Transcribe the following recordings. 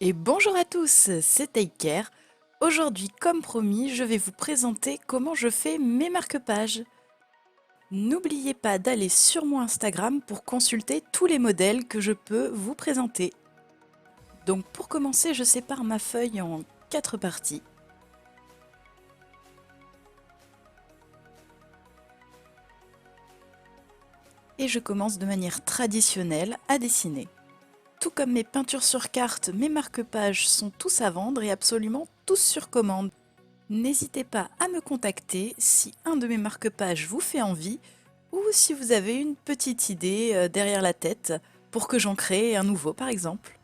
Et bonjour à tous, c'est Taker. Aujourd'hui, comme promis, je vais vous présenter comment je fais mes marque-pages. N'oubliez pas d'aller sur mon Instagram pour consulter tous les modèles que je peux vous présenter. Donc pour commencer, je sépare ma feuille en 4 parties. Et je commence de manière traditionnelle à dessiner. Tout comme mes peintures sur carte, mes marque-pages sont tous à vendre et absolument tous sur commande. N'hésitez pas à me contacter si un de mes marque-pages vous fait envie ou si vous avez une petite idée derrière la tête pour que j'en crée un nouveau par exemple.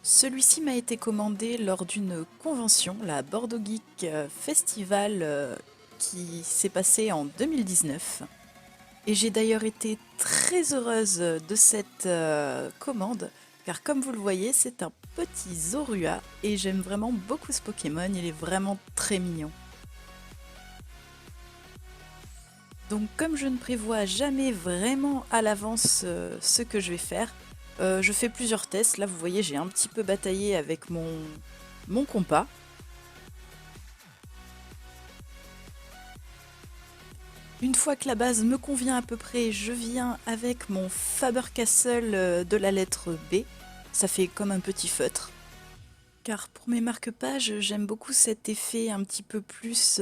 Celui-ci m'a été commandé lors d'une convention, la Bordeaux Geek Festival qui s'est passée en 2019. Et j'ai d'ailleurs été très heureuse de cette commande, car comme vous le voyez, c'est un petit Zorua et j'aime vraiment beaucoup ce Pokémon, il est vraiment très mignon. Donc comme je ne prévois jamais vraiment à l'avance ce que je vais faire, je fais plusieurs tests. Là vous voyez, j'ai un petit peu bataillé avec mon compas. Une fois que la base me convient à peu près, je viens avec mon Faber-Castell de la lettre B. Ça fait comme un petit feutre. Car pour mes marque-pages, j'aime beaucoup cet effet un petit peu plus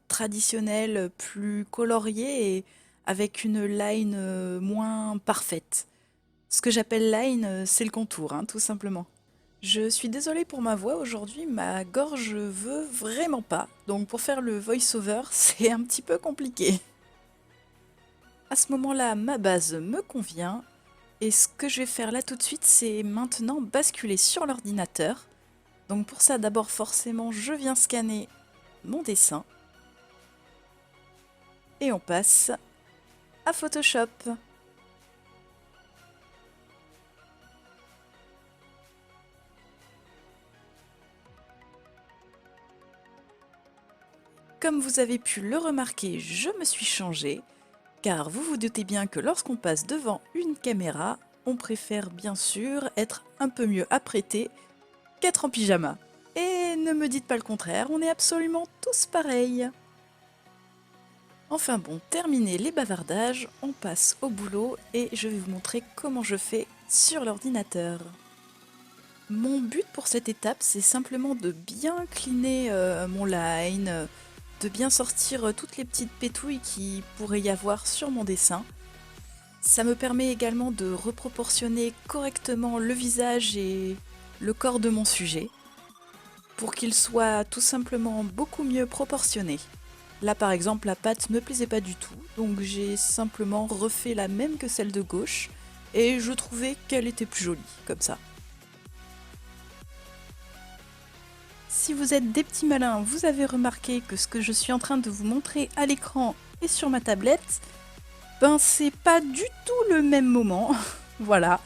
traditionnel, plus colorié et avec une line moins parfaite. Ce que j'appelle line, c'est le contour, hein, tout simplement. Je suis désolée pour ma voix aujourd'hui, ma gorge veut vraiment pas. Donc pour faire le voice-over, c'est un petit peu compliqué. À ce moment-là, ma base me convient. Et ce que je vais faire là tout de suite, c'est maintenant basculer sur l'ordinateur. Donc pour ça, d'abord forcément, je viens scanner mon dessin. Et on passe à Photoshop. Comme vous avez pu le remarquer, je me suis changée. Car vous vous doutez bien que lorsqu'on passe devant une caméra, on préfère bien sûr être un peu mieux apprêté qu'être en pyjama. Et ne me dites pas le contraire, on est absolument tous pareils. Enfin bon, terminé les bavardages, on passe au boulot et je vais vous montrer comment je fais sur l'ordinateur. Mon but pour cette étape, c'est simplement de bien cleaner mon line, de bien sortir toutes les petites pétouilles qui pourrait y avoir sur mon dessin. Ça me permet également de reproportionner correctement le visage et le corps de mon sujet pour qu'il soit tout simplement beaucoup mieux proportionné. Là par exemple la patte me plaisait pas du tout, donc j'ai simplement refait la même que celle de gauche et je trouvais qu'elle était plus jolie comme ça. Si vous êtes des petits malins, vous avez remarqué que ce que je suis en train de vous montrer à l'écran et sur ma tablette, ben c'est pas du tout le même moment. Voilà.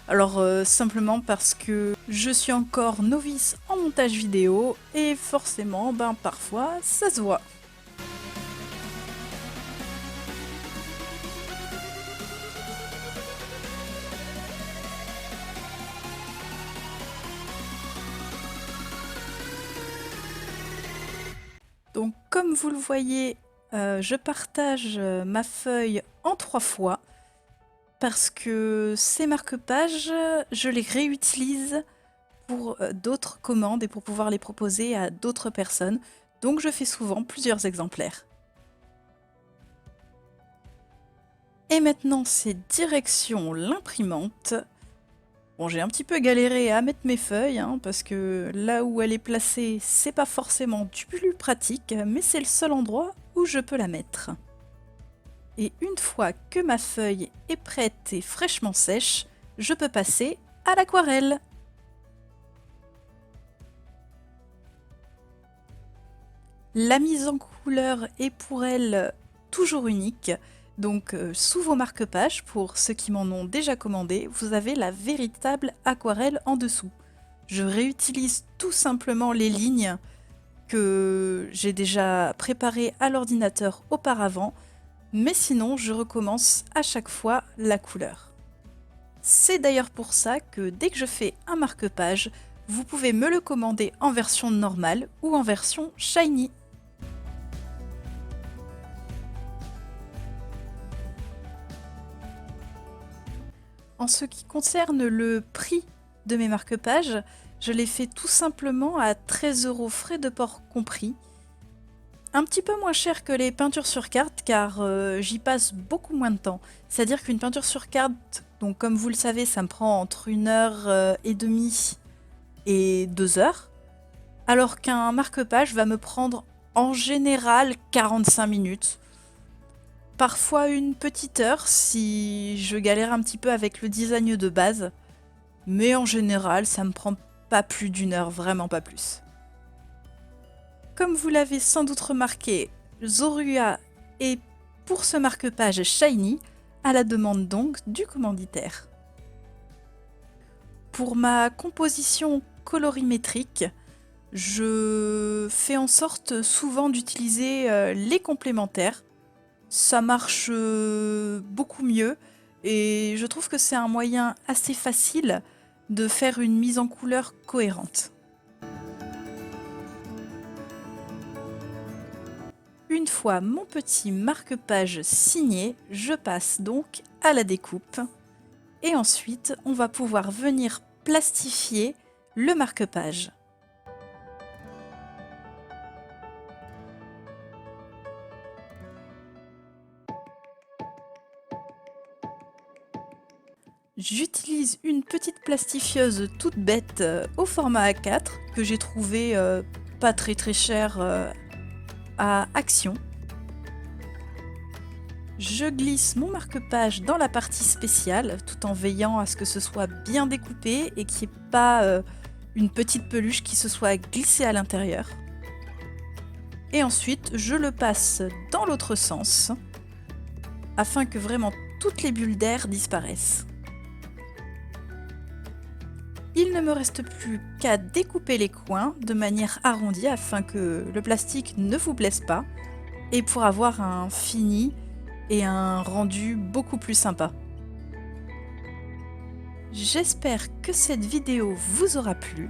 Alors simplement parce que je suis encore novice en montage vidéo et forcément ben parfois ça se voit. Donc comme vous le voyez, je partage ma feuille en 3 fois parce que ces marque-pages, je les réutilise pour d'autres commandes et pour pouvoir les proposer à d'autres personnes. Donc je fais souvent plusieurs exemplaires. Et maintenant c'est direction l'imprimante. Bon, j'ai un petit peu galéré à mettre mes feuilles, hein, parce que là où elle est placée, c'est pas forcément du plus pratique, mais c'est le seul endroit où je peux la mettre. Et une fois que ma feuille est prête et fraîchement sèche, je peux passer à l'aquarelle. La mise en couleur est pour elle toujours unique, donc sous vos marque-pages, pour ceux qui m'en ont déjà commandé, vous avez la véritable aquarelle en dessous. Je réutilise tout simplement les lignes que j'ai déjà préparées à l'ordinateur auparavant, mais sinon je recommence à chaque fois la couleur. C'est d'ailleurs pour ça que dès que je fais un marque-page, vous pouvez me le commander en version normale ou en version shiny. En ce qui concerne le prix de mes marque-pages, je les fais tout simplement à 13 € frais de port compris. Un petit peu moins cher que les peintures sur carte car j'y passe beaucoup moins de temps. C'est-à-dire qu'une peinture sur carte, donc comme vous le savez, ça me prend entre 1h30 et 2 heures, alors qu'un marque-page va me prendre en général 45 minutes. Parfois une petite heure si je galère un petit peu avec le design de base, mais en général ça me prend pas plus d'une heure, vraiment pas plus. Comme vous l'avez sans doute remarqué, Zorua est pour ce marque-page shiny, à la demande donc du commanditaire. Pour ma composition colorimétrique, je fais en sorte souvent d'utiliser les complémentaires. Ça marche beaucoup mieux et je trouve que c'est un moyen assez facile de faire une mise en couleur cohérente. Une fois mon petit marque-page signé, je passe donc à la découpe et ensuite on va pouvoir venir plastifier le marque-page. J'utilise une petite plastifieuse toute bête au format A4 que j'ai trouvé pas très cher à Action. Je glisse mon marque-page dans la partie spéciale tout en veillant à ce que ce soit bien découpé et qu'il n'y ait pas une petite peluche qui se soit glissée à l'intérieur. Et ensuite je le passe dans l'autre sens afin que vraiment toutes les bulles d'air disparaissent. Il ne me reste plus qu'à découper les coins de manière arrondie afin que le plastique ne vous blesse pas et pour avoir un fini et un rendu beaucoup plus sympa. J'espère que cette vidéo vous aura plu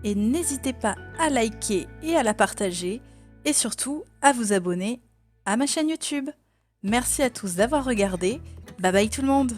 et n'hésitez pas à liker et à la partager et surtout à vous abonner à ma chaîne YouTube. Merci à tous d'avoir regardé, bye bye tout le monde!